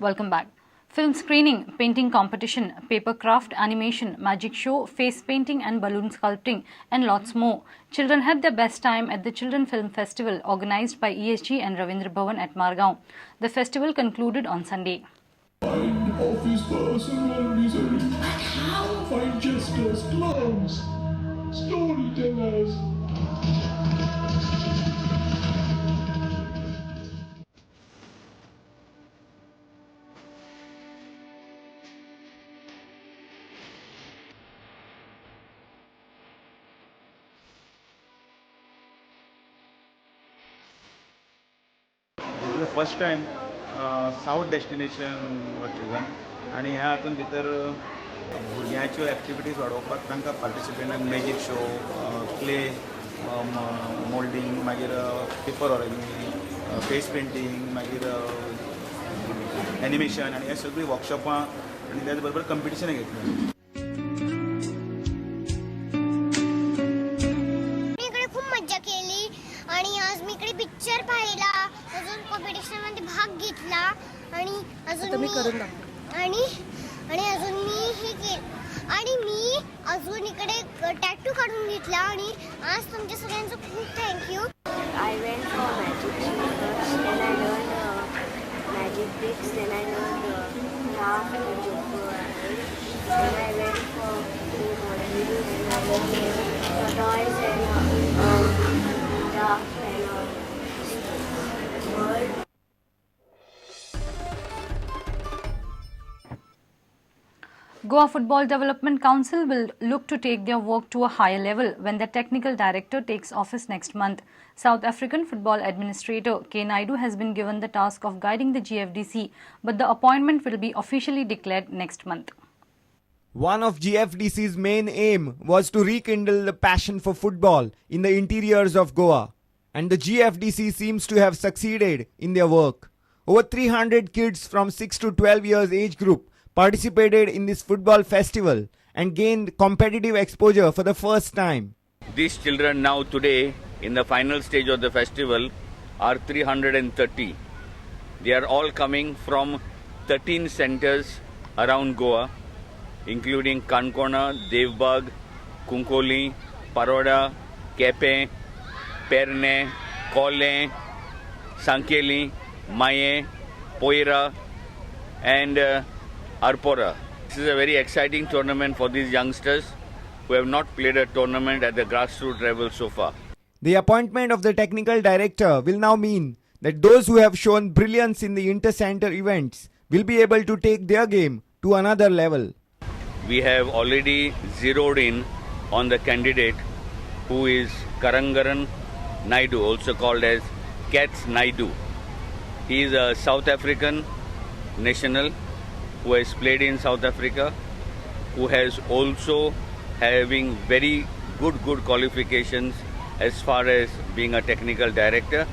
Welcome back. Film screening, painting competition, paper craft, animation, magic show, face painting and balloon sculpting, and lots more. Children had their best time at the Children Film Festival organized by ESG and Ravindra Bhavan at Margao. The festival concluded on Sunday. Find office personnel misery. Find jesters, clowns, storytellers. This is the first time south destination chosen आणि ह्या हातून भितर भुरग्यांच्यो activities वाडोवपाक तांकां participate magic show clay moulding मागीर paper ऑर्गेनिंग face painting मागीर animation आनी हे सगळीं वर्कशॉपां आनी त्याच बरोबर कंपिटिशनां घेतली. आणि आज मी इकडे पिक्चर पाहिला, अजून कॉम्पिटिशन मध्ये भाग घेतला आणि अजून मी अजून इकडे टॅटू काढून घेतला आणि आज तुमच्या सगळ्यांचं खूप thank you. I went for magic first, then I learned magic tricks, then I learned craft and joker, then I went for modeling, and I learned toys and craft and bird. Goa Football Development Council will look to take their work to a higher level when their technical director takes office next month. South African Football Administrator K. Naidu has been given the task of guiding the GFDC, but the appointment will be officially declared next month. One of GFDC's main aim was to rekindle the passion for football in the interiors of Goa, and the GFDC seems to have succeeded in their work. Over 300 kids from 6 to 12 years age group participated in this football festival and gained competitive exposure for the first time. These children now today in the final stage of the festival are 330. They are all coming from 13 centers around Goa, including Kankona, Devbag, Kunkoli, Paroda, Kepe, Perne, Kole, Sankeli, Maye, Poira and Arpora. This is a very exciting tournament for these youngsters who have not played a tournament at the grassroots level so far. The appointment of the technical director will now mean that those who have shown brilliance in the inter-center events will be able to take their game to another level. We have already zeroed in on the candidate who is Karangaran Naidu, also called as Cats Naidu. He is a South African national who has played in South Africa, who has also having very good qualifications as far as being a technical director,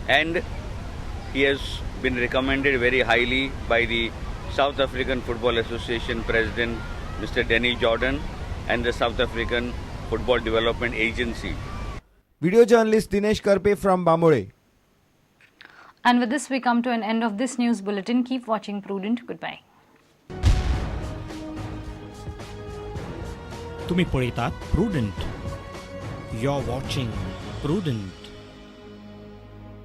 and he has been recommended very highly by the South African Football Association President Mr. Denny Jordan and the South African Football Development Agency. Video journalist Dinesh Karpe from Bamode. And with this we come to an end of this news bulletin. Keep watching Prudent. Goodbye. तुम्ही पळयतात prudent. You're watching Prudent.